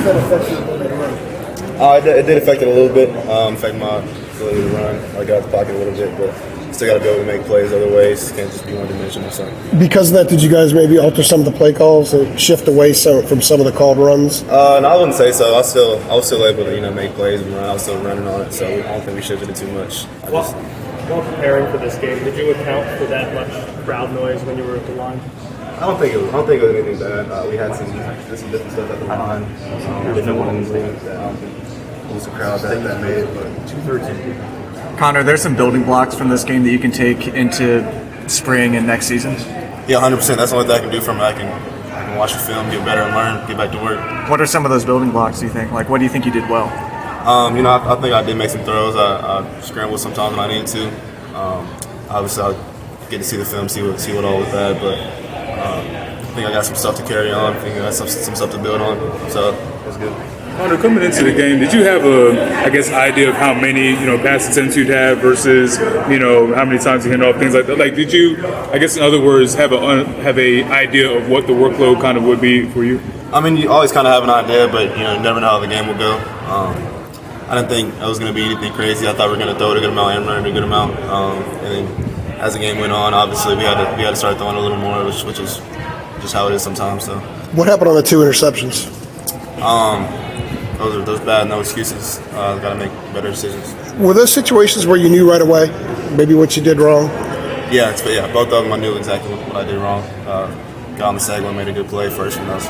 that affect your ability to run? It did affect it a little bit. Affect my ability to run. I got the pocket a little bit, but still got to be able to make plays other ways. Can't just be one-dimensional. So. Because of that, did you guys maybe alter some of the play calls or shift away from some of the called runs? No, I wouldn't say so. I was still able to make plays and run. I was still running on it, so I don't think we shifted it too much. While preparing for this game, did you account for that much crowd noise when you were at the line? I don't think it was anything bad. We had some different stuff at the line, different ones. I don't think it was the crowd that made it, but 213. Connor, there's some building blocks from this game that you can take into spring and next season. Yeah, 100%. That's the only thing I can do from it. I can watch the film, get better, and learn, get back to work. What are some of those building blocks, do you think? Like, what do you think you did well? I think I did make some throws. I scrambled sometimes when I needed to. Obviously, I get to see the film, see what all was bad, but I think I got some stuff to carry on. I think I got some stuff to build on, so that's good. Connor, coming into the game, did you have idea of how many, pass attempts you'd have versus, how many times you hand off, things like that? Like, did you, in other words, have a idea of what the workload kind of would be for you? I mean, you always kind of have an idea, but, you never know how the game will go. I didn't think it was going to be anything crazy. I thought we were going to throw it a good amount and run it a good amount. And then as the game went on, obviously we had to start throwing a little more, which is just how it is sometimes. So. What happened on the 2 interceptions? Those bad, no excuses. Got to make better decisions. Were those situations where you knew right away maybe what you did wrong? Yeah, both of them I knew exactly what I did wrong. Got on the second, made a good play, first one else.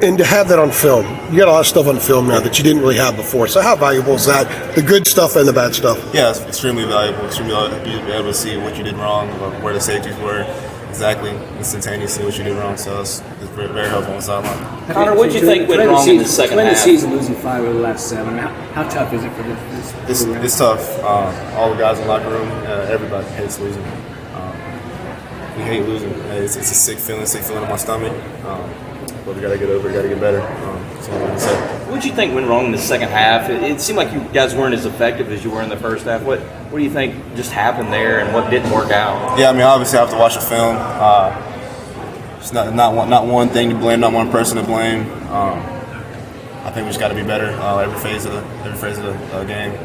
And to have that on film, you got a lot of stuff on film now that you didn't really have before. So how valuable is that, the good stuff and the bad stuff? Yeah, it's extremely valuable. Extremely valuable to be able to see what you did wrong, where the safeties were, exactly instantaneously what you did wrong. So it's very, very helpful on the sideline. Connor, what did you think went wrong in the second half? The season losing 5 of the last 7. How tough is it for this? It's tough. All the guys in the locker room, everybody hates losing. We hate losing. It's a sick feeling in my stomach. But we got to get over it, got to get better. What did you think went wrong in the second half? It seemed like you guys weren't as effective as you were in the first half. What do you think just happened there and what didn't work out? Yeah, I mean, obviously I have to watch the film. It's not one thing to blame, not one person to blame. I think we just got to be better every phase of the game.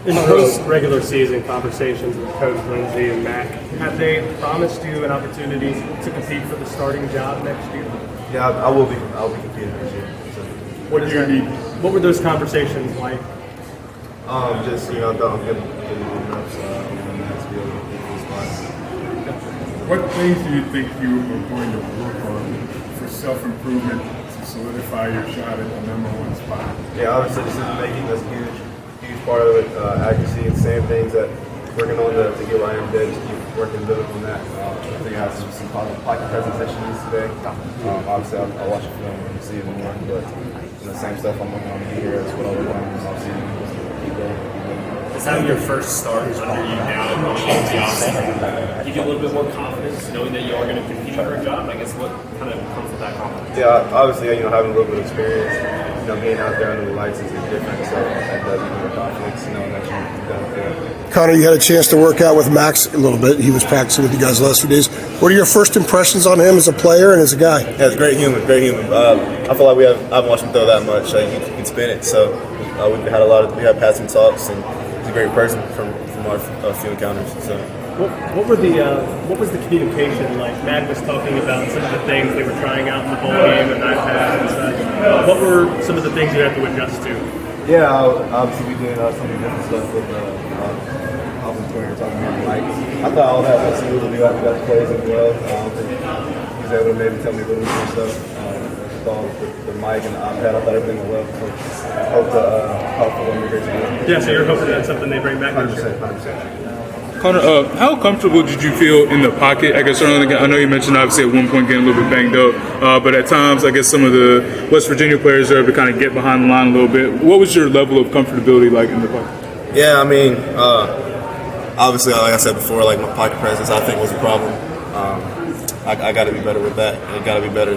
In those regular season conversations with Coach Lindsay and Mac, have they promised you an opportunity to compete for the starting job next year? Yeah, I will be competing next year. So. What were those conversations like? I'm getting reps. What things do you think you are going to work on for self-improvement to solidify your shot at the #1 spot? Yeah, obviously decision-making, that's a huge part of it. Accuracy and same things that working on to get where I am today, just keep working, building on that. I think I have some pocket presence issues today. Obviously, I'll watch the film and see even more, but the same stuff I'm working on here, that's what I'll work on in the offseason. Keep going. Is having your first start under you now and going into the offseason give you a little bit more confidence knowing that you are going to compete for a job? I guess what kind of comes with that confidence? Yeah, obviously, having a little bit of experience, being out there under the lights is different, so that does give you more confidence, knowing that you've done it. Connor, you had a chance to work out with Max a little bit. He was practicing with you guys the last few days. What are your first impressions on him as a player and as a guy? Yeah, he's a great human, great human. I feel like I haven't watched him throw that much. He can spin it, so we had passing talks, and he's a great person from our few encounters. So. What was the communication like? Matt was talking about some of the things they were trying out in the bowl game and iPads and such. What were some of the things you had to adjust to? Yeah, obviously we did some different stuff with offensive coordinator talking about Mike. I thought all that was smoothly after that plays as well. He was able to maybe tell me a little bit more stuff. With the mic and the iPad, I thought everything went well. So I hope for them to be great to do. Yeah, so you're hoping that's something they bring back? 100%. Connor, how comfortable did you feel in the pocket? I guess I know you mentioned obviously at one point getting a little bit banged up, but at times I guess some of the West Virginia players are able to kind of get behind the line a little bit. What was your level of comfortability like in the pocket? Yeah, I mean, obviously, like I said before, like my pocket presence I think was a problem. I got to be better with that. I got to be better,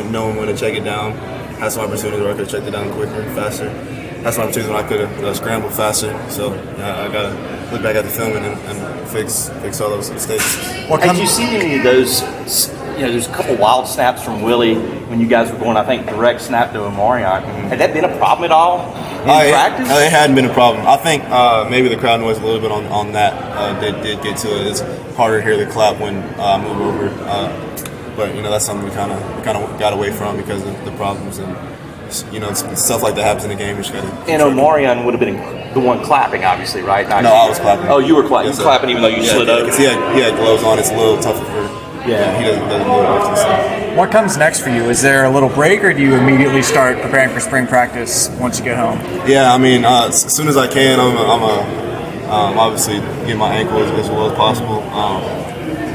knowing when to check it down. Had some opportunities where I could have checked it down quicker, faster. Had some opportunities when I could have scrambled faster. So I got to look back at the film and fix all those mistakes. Had you seen any of those there's a couple wild snaps from Willie when you guys were going, I think, direct snap to Omarion. Had that been a problem at all in practice? It hadn't been a problem. I think maybe the crowd noise a little bit on that did get to it. It's harder to hear the clap when I move over. But that's something we kind of got away from because of the problems and stuff like that happens in the game. And Omarion would have been the one clapping, obviously, right? No, I was clapping. Oh, you were clapping. You were clapping even though you slid over. Because he had gloves on. It's a little tougher for. Yeah, he doesn't move often. So. What comes next for you? Is there a little break, or do you immediately start preparing for spring practice once you get home? Yeah, I mean, as soon as I can, I'm obviously get my ankle as well as possible.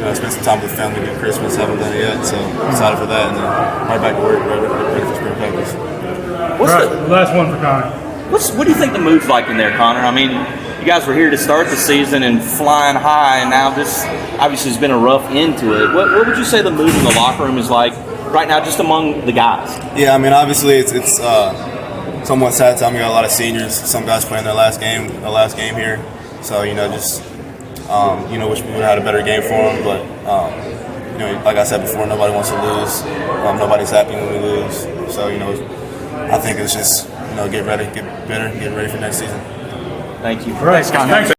I spent some time with family during Christmas. Haven't done it yet, so excited for that, and then right back to work, ready for spring practice. The last one for Connor. What do you think the mood's like in there, Connor? I mean, you guys were here to start the season and flying high, and now this obviously has been a rough end to it. What would you say the mood in the locker room is like right now, just among the guys? Yeah, I mean, obviously it's somewhat sad time. We got a lot of seniors. Some guys playing their last game here. So wish we would have had a better game for them. But like I said before, nobody wants to lose. Nobody's happy when we lose. So I think it's just get better, get ready for next season. Thank you. All right, Scott. Thanks.